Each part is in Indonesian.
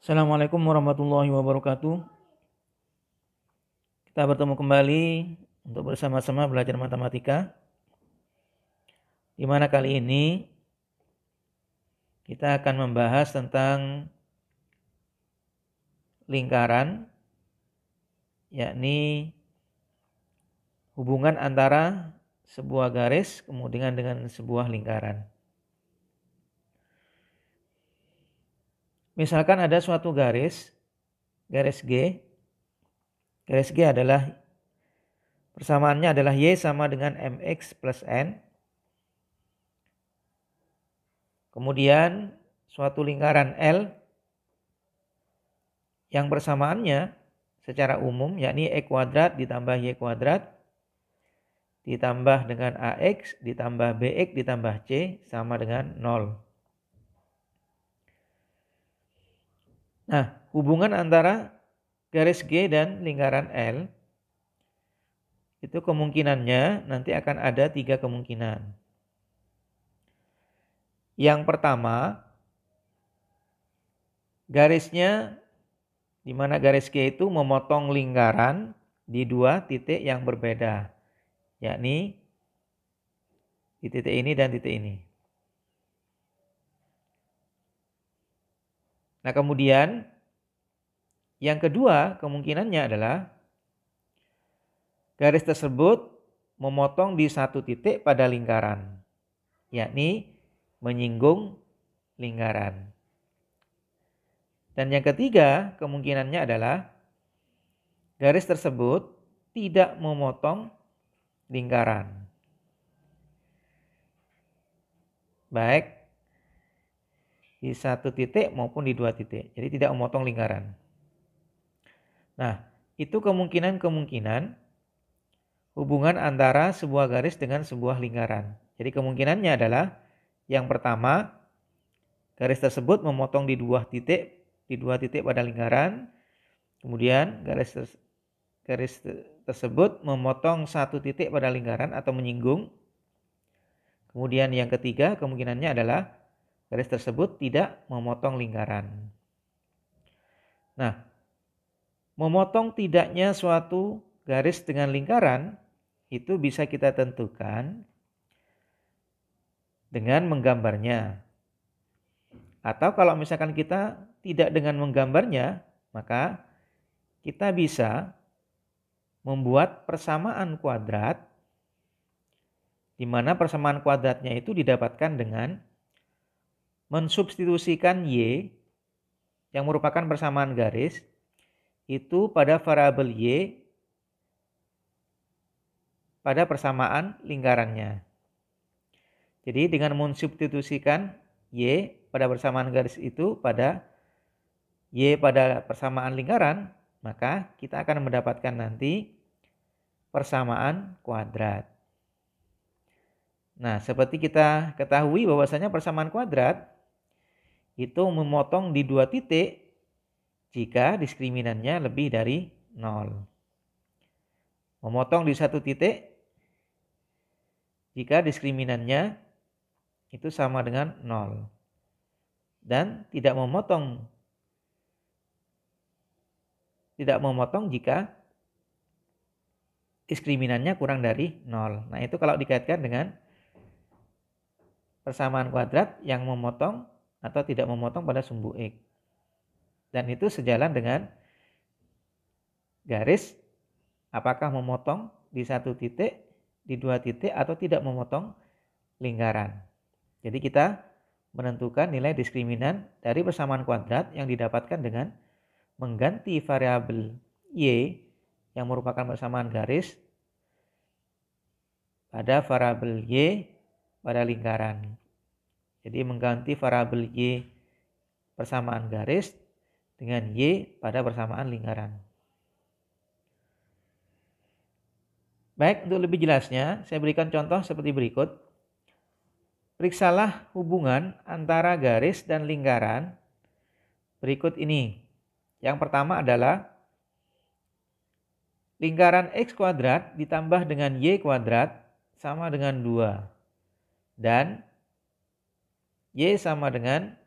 Assalamualaikum warahmatullahi wabarakatuh. Kita bertemu kembali untuk bersama-sama belajar matematika. Di mana kali ini kita akan membahas tentang lingkaran, yakni hubungan antara sebuah garis kemudian dengan sebuah lingkaran. Misalkan ada suatu garis G. Garis G adalah persamaannya adalah Y sama dengan MX plus N. Kemudian suatu lingkaran L yang persamaannya secara umum yakni E kuadrat ditambah Y kuadrat ditambah dengan AX ditambah BX ditambah C sama dengan 0. Nah, hubungan antara garis G dan lingkaran L itu kemungkinannya nanti akan ada 3 kemungkinan. Yang pertama, garisnya di mana garis G itu memotong lingkaran di 2 titik yang berbeda, yakni di titik ini dan titik ini. Nah, kemudian yang kedua kemungkinannya adalah garis tersebut memotong di satu titik pada lingkaran, yakni menyinggung lingkaran. Dan yang ketiga kemungkinannya adalah garis tersebut tidak memotong lingkaran, baik di satu titik maupun di 2 titik. Jadi tidak memotong lingkaran. Nah, itu kemungkinan hubungan antara sebuah garis dengan sebuah lingkaran. Jadi kemungkinannya adalah yang pertama, garis tersebut memotong di 2 titik pada lingkaran. Kemudian garis tersebut memotong satu titik pada lingkaran atau menyinggung. Kemudian yang ketiga kemungkinannya adalah garis tersebut tidak memotong lingkaran. Nah, memotong tidaknya suatu garis dengan lingkaran itu bisa kita tentukan dengan menggambarnya. Atau kalau misalkan kita tidak dengan menggambarnya, maka kita bisa membuat persamaan kuadrat, di mana persamaan kuadratnya itu didapatkan dengan mensubstitusikan Y yang merupakan persamaan garis itu pada variabel Y pada persamaan lingkarannya. Jadi dengan mensubstitusikan Y pada persamaan garis itu pada Y pada persamaan lingkaran, maka kita akan mendapatkan nanti persamaan kuadrat. Nah, seperti kita ketahui bahwasanya persamaan kuadrat itu memotong di 2 titik jika diskriminannya lebih dari 0. Memotong di 1 titik jika diskriminannya itu sama dengan 0. Dan tidak memotong jika diskriminannya kurang dari 0. Nah, itu kalau dikaitkan dengan persamaan kuadrat yang memotong atau tidak memotong pada sumbu X. Dan itu sejalan dengan garis apakah memotong di 1 titik, di 2 titik atau tidak memotong lingkaran. Jadi kita menentukan nilai diskriminan dari persamaan kuadrat yang didapatkan dengan mengganti variabel Y yang merupakan persamaan garis pada variabel Y pada lingkaran. Jadi mengganti variabel Y persamaan garis dengan Y pada persamaan lingkaran. Baik, untuk lebih jelasnya saya berikan contoh seperti berikut. Periksalah hubungan antara garis dan lingkaran berikut ini. Yang pertama adalah lingkaran X kuadrat ditambah dengan Y kuadrat sama dengan 2. Dan Y sama dengan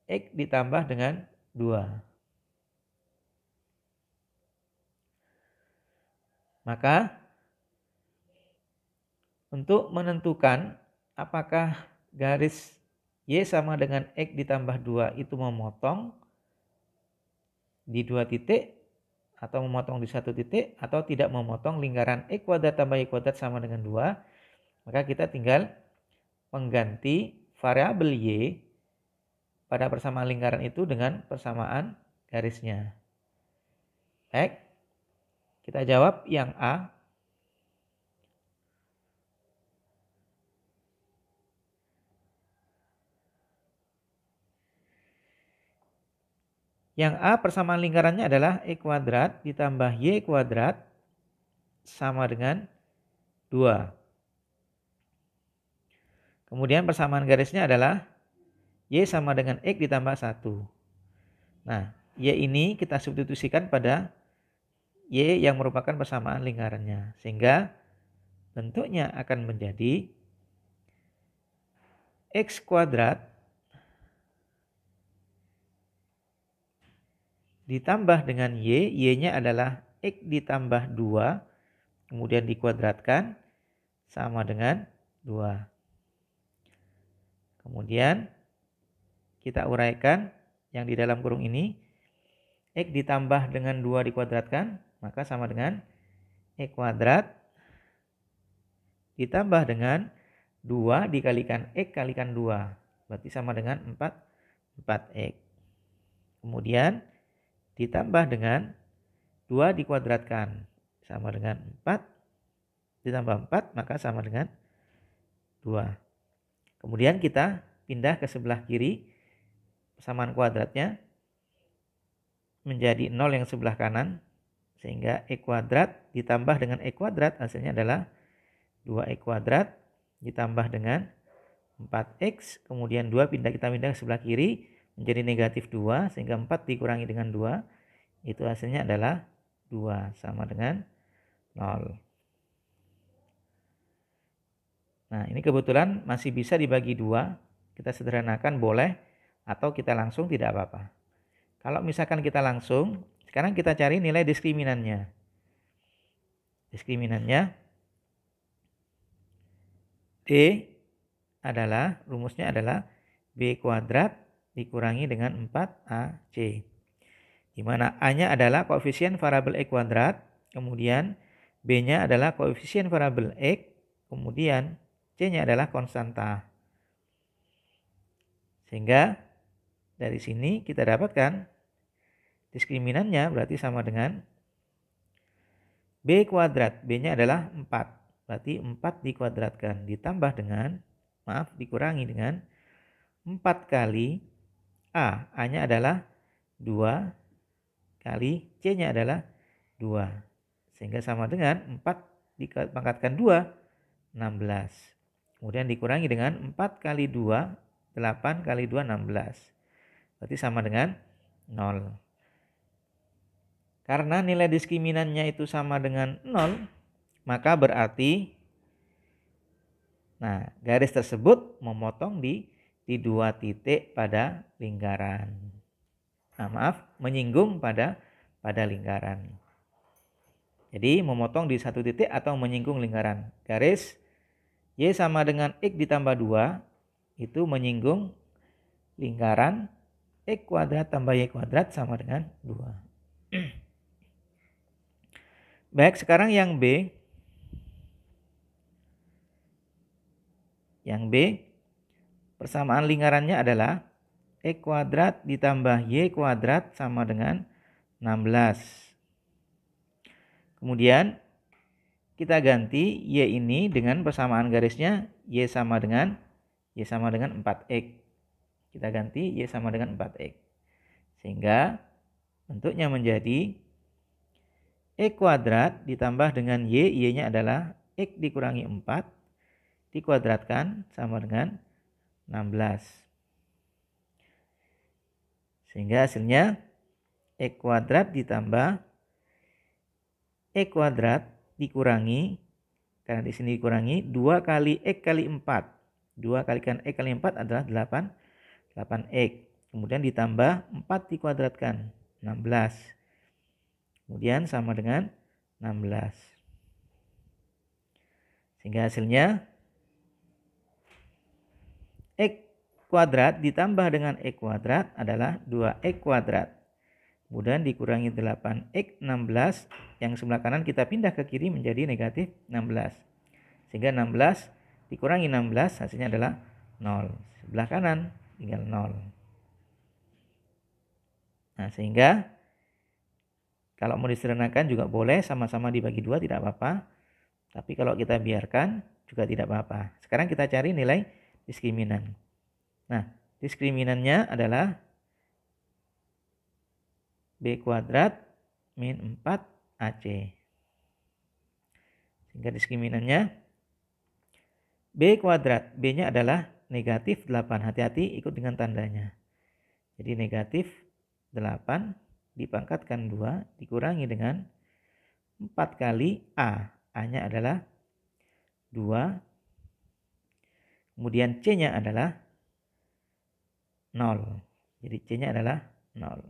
X ditambah dengan 2. Maka untuk menentukan apakah garis Y sama dengan X ditambah 2 itu memotong di 2 titik atau memotong di 1 titik atau tidak memotong lingkaran X kuadrat tambah Y kuadrat sama dengan 2, maka kita tinggal mengganti variabel Y pada persamaan lingkaran itu dengan persamaan garisnya. Baik, kita jawab yang A. Yang A persamaan lingkarannya adalah X kuadrat ditambah Y kuadrat sama dengan 2. Kemudian persamaan garisnya adalah Y sama dengan X ditambah 1. Nah, Y ini kita substitusikan pada Y yang merupakan persamaan lingkarannya. Sehingga bentuknya akan menjadi X kuadrat ditambah dengan Y, Y-nya adalah X ditambah 2, kemudian dikuadratkan sama dengan 2. Kemudian kita uraikan yang di dalam kurung ini, X ditambah dengan 2 dikuadratkan, maka sama dengan X kuadrat ditambah dengan 2 dikalikan X kalikan 2, berarti sama dengan 4X. Kemudian ditambah dengan 2 dikuadratkan sama dengan 4, ditambah 4 maka sama dengan 2. Kemudian kita pindah ke sebelah kiri, persamaan kuadratnya menjadi 0 yang sebelah kanan, sehingga X kuadrat ditambah dengan X kuadrat hasilnya adalah 2X kuadrat ditambah dengan 4X, kemudian 2 kita pindah ke sebelah kiri menjadi negatif 2, sehingga 4 dikurangi dengan 2, itu hasilnya adalah 2 sama dengan 0. Nah, ini kebetulan masih bisa dibagi 2, kita sederhanakan boleh, atau kita langsung tidak apa-apa. Kalau misalkan kita langsung, sekarang kita cari nilai diskriminannya. Diskriminannya D adalah, rumusnya adalah B kuadrat dikurangi dengan 4AC. Di mana A-nya adalah koefisien variabel X kuadrat, kemudian B-nya adalah koefisien variabel X, kemudian C-nya adalah konstanta. Sehingga dari sini kita dapatkan diskriminannya berarti sama dengan B kuadrat, B-nya adalah 4. Berarti 4 dikuadratkan ditambah dengan, dikurangi dengan 4 kali A. A-nya adalah 2 kali C-nya adalah 2. Sehingga sama dengan 4 dipangkatkan 2, 16. Kemudian dikurangi dengan 4 kali 2, 8 kali 2, 16. Berarti sama dengan 0. Karena nilai diskriminannya itu sama dengan 0, maka berarti garis tersebut memotong di 2 titik pada lingkaran. Menyinggung pada lingkaran. Jadi memotong di 1 titik atau menyinggung lingkaran. Garis Y sama dengan X ditambah 2 itu menyinggung lingkaran X kuadrat tambah Y kuadrat sama dengan 2. Baik, sekarang yang B. Yang B, persamaan lingkarannya adalah X kuadrat ditambah Y kuadrat sama dengan 16. Kemudian kita ganti Y ini dengan persamaan garisnya Y sama dengan 4X. Kita ganti Y sama dengan 4X. Sehingga bentuknya menjadi X kuadrat ditambah dengan Y, Y-nya adalah X dikurangi 4, dikuadratkan sama dengan 16. Sehingga hasilnya X kuadrat ditambah X kuadrat dikurangi, karena di sini dikurangi 2 kali X kali 4. 2 kalikan X kali 4 adalah 8X. Kemudian ditambah 4 dikuadratkan 16. Kemudian sama dengan 16. Sehingga hasilnya X kuadrat ditambah dengan X kuadrat adalah 2X kuadrat. Kemudian dikurangi 8X 16, yang sebelah kanan kita pindah ke kiri menjadi negatif 16. Sehingga 16 dikurangi 16 hasilnya adalah 0. Sebelah kanan tinggal 0. Nah, sehingga kalau mau disederhanakan juga boleh, sama-sama dibagi 2 tidak apa-apa. Tapi kalau kita biarkan juga tidak apa-apa. Sekarang kita cari nilai diskriminan. Nah, diskriminannya adalah B kuadrat min 4AC. Sehingga diskriminannya B kuadrat. B-nya adalah negatif 8. Hati-hati ikut dengan tandanya. Jadi negatif 8 dipangkatkan 2 dikurangi dengan 4 kali A. A-nya adalah 2. Kemudian C-nya adalah 0. Jadi C-nya adalah 0.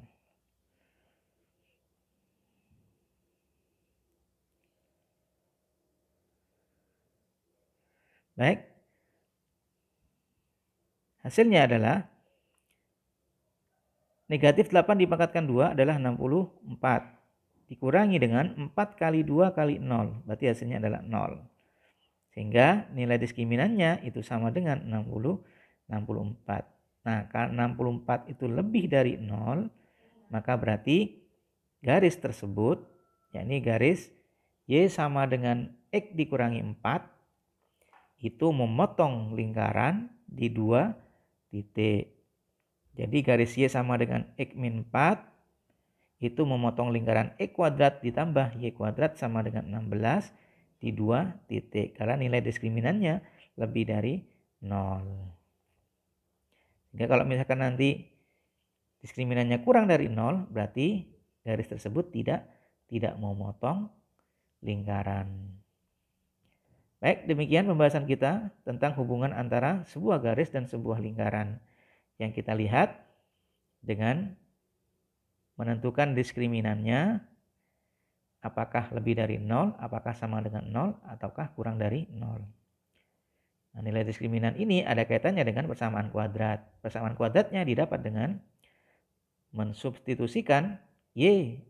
Baik. Hasilnya adalah negatif 8 dipangkatkan 2 adalah 64. Dikurangi dengan 4 kali 2 kali 0. Berarti hasilnya adalah 0. Sehingga nilai diskriminannya itu sama dengan 64. Nah, karena 64 itu lebih dari 0, maka berarti garis tersebut, yakni garis Y sama dengan X dikurangi 4, itu memotong lingkaran di 2 titik. Jadi garis Y sama dengan X min 4 itu memotong lingkaran X kuadrat ditambah Y kuadrat sama dengan 16 di 2 titik. Karena nilai diskriminannya lebih dari 0. Jadi kalau misalkan nanti diskriminannya kurang dari 0, berarti garis tersebut tidak memotong lingkaran. Baik, demikian pembahasan kita tentang hubungan antara sebuah garis dan sebuah lingkaran. Yang kita lihat dengan menentukan diskriminannya, apakah lebih dari 0, apakah sama dengan 0, ataukah kurang dari 0. Nah, nilai diskriminan ini ada kaitannya dengan persamaan kuadrat. Persamaan kuadratnya didapat dengan mensubstitusikan Y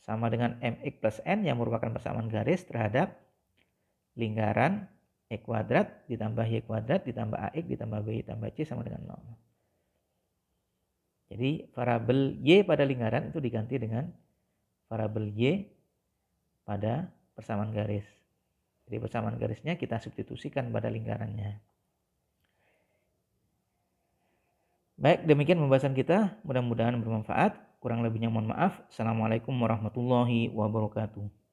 sama dengan mx plus n yang merupakan persamaan garis terhadap lingkaran X kuadrat ditambah Y kuadrat ditambah AX ditambah B ditambah C sama dengan 0. Jadi variabel Y pada lingkaran itu diganti dengan variabel Y pada persamaan garis. Jadi persamaan garisnya kita substitusikan pada lingkarannya. Baik, demikian pembahasan kita. Mudah-mudahan bermanfaat. Kurang lebihnya mohon maaf. Assalamualaikum warahmatullahi wabarakatuh.